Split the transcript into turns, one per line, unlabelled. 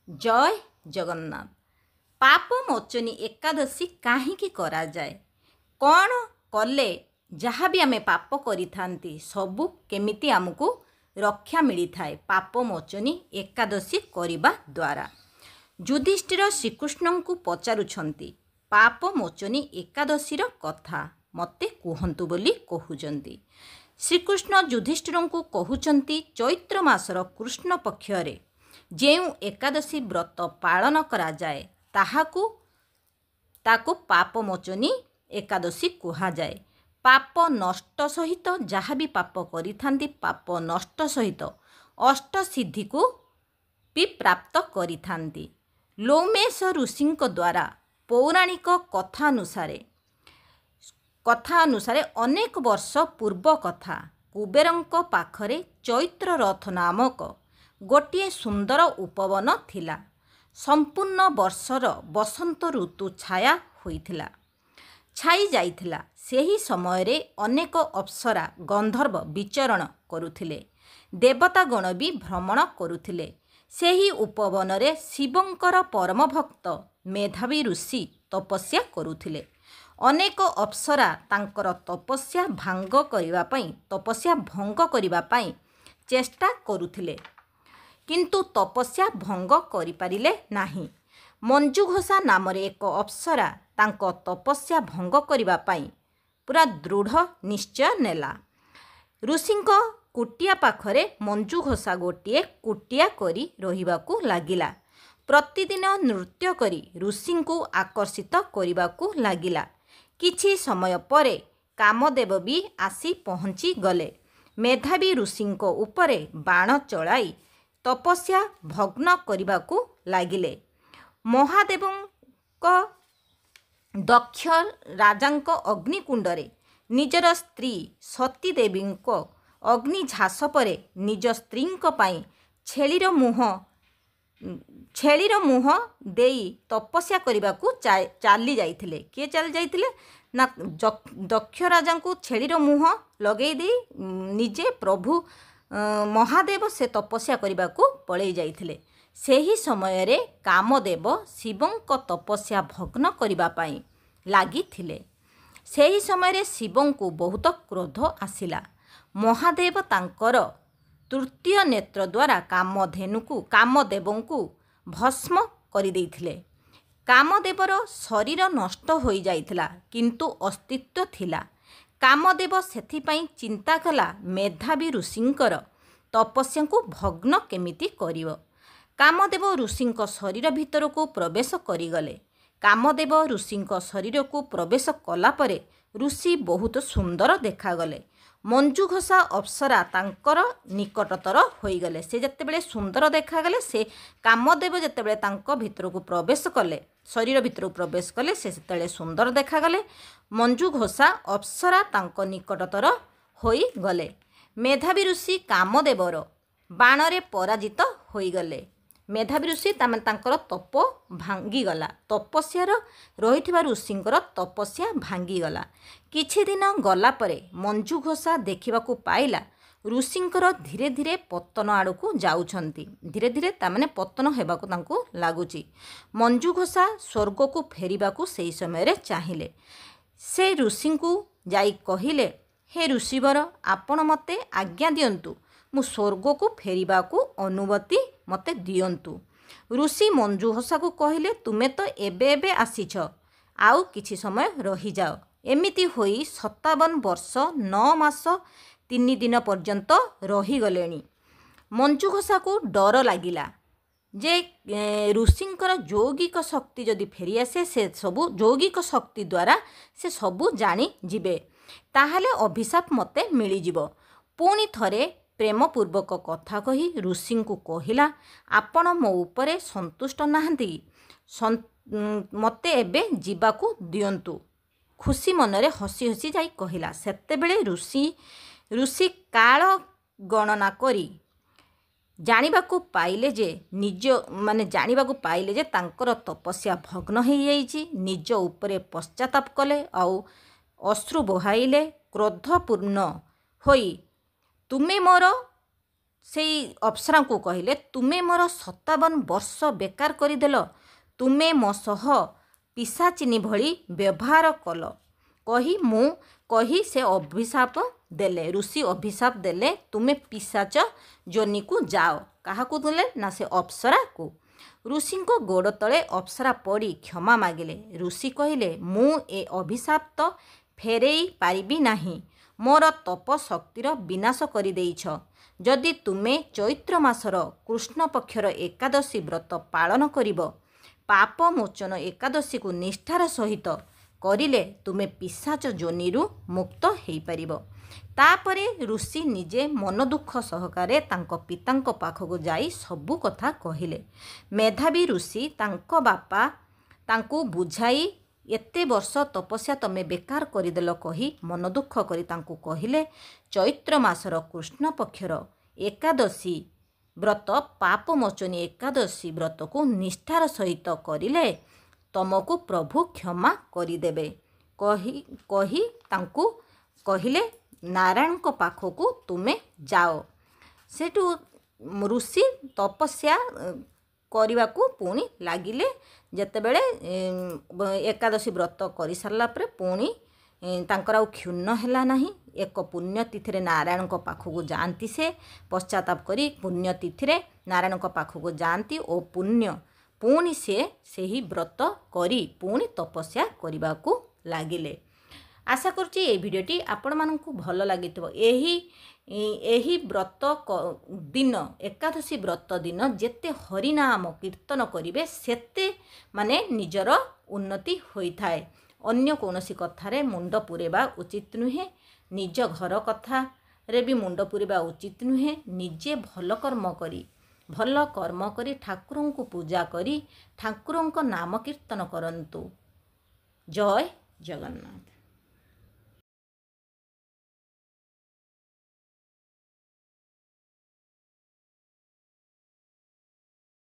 जय जगन्नाथ। पाप मोचनी एकादशी काहींकी कराଯାए? कौन कले जहाँ भी आमे पाप करिथांती सबु केमिति आमको रक्षा मिली थाए पाप मोचनी एकादशी करिबा द्वारा। युधिष्ठिर श्रीकृष्ण को पचारुछंती पाप मोचनी एकादशीर कथा मते कुहंतु बोली कहउचंती। श्रीकृष्ण युधिष्ठिर को कहउचंती चैत्र मासर कृष्ण पक्षरे जेउ एकादशी व्रत पालन करा जाए ताकू पाप मोचनी एकादशी कुहा जाए। पाप नष्ट सहित जहाँ भी पाप करिथांती पाप नष्ट सहित अष्ट सिद्धि को भी प्राप्त करिथांती। लोमेश ऋषि द्वारा पौराणिक कथा अनुसारे अनेक वर्ष पूर्व कथा कुबेरंक पाखरे चैत्र रथ नामक गोटे सुंदर उपवन थिला। संपूर्ण वर्षर बसंत ऋतु छाया होइथिला छाई जाइथिला। सेही समय रे अनेक अप्सरा गंधर्व विचरण करुथिले, देवतागण भी भ्रमण करुथिले। सेही उपवन रे शिवंकर परम भक्त मेधावी ऋषि तपस्या करुथिले। अनेक अप्सरा तांकर तपस्या भंग करिबा पई चेष्टा करुथिले किंतु तपस्या भंग करिपारिले नाही। मंजुघोषा नामरे एक अप्सरा तांको तपस्या भंग करिबा पई पूरा दृढ़ निश्चय नेला। ऋषिंक कुटिया पाखरे मंजुघोषा गोटिए कुटिया करी रहिबाकू लागिला। प्रतिदिन नृत्य करी ऋषिंकू आकर्षित करिबाकू लागिला। किछि समय परे कामदेव भी आसी पहुँची गले। मेधावी ऋषिंक उपरे बाण चलाई तपस्या भग्न करिबाकू लागिले। महादेवंक दक्ष राजांक अग्निकुंडरे निजर स्त्री सती देवींक अग्निझास परे निज स्त्रींक पाई छेलीर मुह देई तपस्या करिबाकू चाली जाइथिले। किए चाली जाइथिले ना दक्ष राजांकू छेलीर मुह लगेई देई निजे प्रभु महादेव से तपस्या करिबाकू पळेई जाइथिले। सेही समय रे कामदेव शिवंक तपस्या भग्न करिबा पई लागिथिले। सेही समय रे शिवंकू बहुत क्रोध आसिला। महादेव तांकर तृतीय नेत्र द्वारा कामदेवंकू भस्म करि देइथिले। कामदेवर शरीर नष्ट होई जाइथिला किंतु अस्तित्व थिला। कामदेव सेथिपाई चिंता कला मेधावी ऋषिंकर तपस्या को भग्न केमिति करिवो। कामदेव ऋषिंक शरीर भितर को प्रवेश करिगले। कामदेव ऋषिंक शरीर को प्रवेश कला परे ऋषि बहुत सुंदर देखागले। मंजुघोषा अप्सरा तांकर निकटतर होइगले। से जेतेबेले सुंदर देखागले से कामदेव जेतेबेले तांको भितर को प्रवेश कले शरीर भितर प्रवेश कले से सेतेबेले सुंदर देखागले। मंजुघोषा अप्सरा तांको निकटतर होइगले। मेधावी ऋषि कामदेवर बाणरे पराजित होइगले। मेधावी ऋषि तांकर तप भांगीगला। तपस्यार रहिथिबा ऋषिंकर तपस्या भांगीगला। किछि दिन गला परे मंजुघोषा देखिबाकू पाइला ऋषिंकर धीरे धीरे पतन आड़कू जाउछंती। धीरे धीरे तामाने पतन हेबाकू तांकू लागुची। मंजुघोषा स्वर्ग को फेरिबाकू सेही समय रे चाहिले। से ऋषिंकू जाई कहिले, हे ऋषिवर आपण मते आज्ञा दियंतु, मु स्वर्ग को फेरिबाकू अनुमति मते दियंतु। ऋषि मंजुघोषा को कहिले, तुमे तो एबे आसीछ, आउ किछि समय रही जाओ। एमिति होई 57 वर्ष 9 मास 3 दिन पर्यंत रही गलेनी। मंजुघोषा को डर लागिला जे ऋषिंकर यौगिक शक्ति जदि फेरी आसे से सबु यौगिक शक्ति द्वारा से सबु जानी जिबे, ताहले अभिशाप मते मिली जिवो। पुणी थरे प्रेमपूर्वक कथा कही ऋषि को कहिला, आपण मो उपरे संतुष्ट नाहंती, मते एबे जीवाकू दियंतु। खुशी मनरे हसी हसी जाई कहिला। सेतेबेले ऋषि काल गणना करी जानिबाकू पाइले जे तांकर तपस्या भग्न हो जाइछि। निज उपरे पश्चाताप कले आउ अश्रु बहाइले। क्रोधपूर्ण होई तुमे मोर से अप्सरा को कहले तुमे मोर 57 वर्ष बेकार करदेल तुमे मो सह पिशाचिनी भली व्यवहार कल कही से अभिशाप देले ऋषि अभिशाप देले तुमे पिशाच जोनी को जाओ कहा देले ना से अप्सरा को ऋषि को गोड़ तले अप्सरा पड़ी क्षमा मागिले ऋषि कहले मु ए अभिशाप तो फेरई पारिबी नाही मोर तप शक्तिर विनाश कर देइछ जदि तुमे चैत्र मासर कृष्ण पक्षर एकादशी व्रत पालन करिब पाप मोचन एकादशी को निष्ठार सहित करिले तुमे पिशाच जोनिरु मुक्त हेई पारिब तापरे ऋषि निजे मन दुख सहकारे तांको पितांको पाखको जाई सबु कथा कहिले मेधावी ऋषि तांको बापा तांको बुझाई एते वर्ष तपस्या तमे बेकार करदेल कही मन दुख करी तांको कहिले चैत्र मासर कृष्ण पक्षर एकादशी व्रत पाप मोचनी एकादशी व्रत को निष्ठार सहित करिले तमको प्रभु क्षमा करिदेबे कही तांको कहिले नारायण को पाखको तुमे जाओ सेठू ऋषि तपस्या करने को पुणी लगिले जेतेबेले एकादशी व्रत कर सारा पुणी तांकर आउ क्षुण्ण है ना एक पुण्यतिथि नारायण को पाखक जाती से पश्चाताप करी पुण्यतिथि नारायण को पाखक जाती और पुण्य पुणी से ही व्रत करी पुणी तपस्या करने को लगिले आशा करुच्ची ये भिडियोटी आपण मानकु भल लगी एही व्रत दिन एकादशी व्रत दिन जेते हरिनाम कीर्तन करिवे सेते माने निजर उन्नति होइथाए अन्य कोनोसी कथारे मुंड पुरेबा उचित नुहे निज घर कथा रे भी मुंड पुरेबा उचित नुहे निजे भल कर्म करी ठाकुरों को पूजा करी ठाकुरों नाम कीर्तन करंतु जय जगन्नाथ।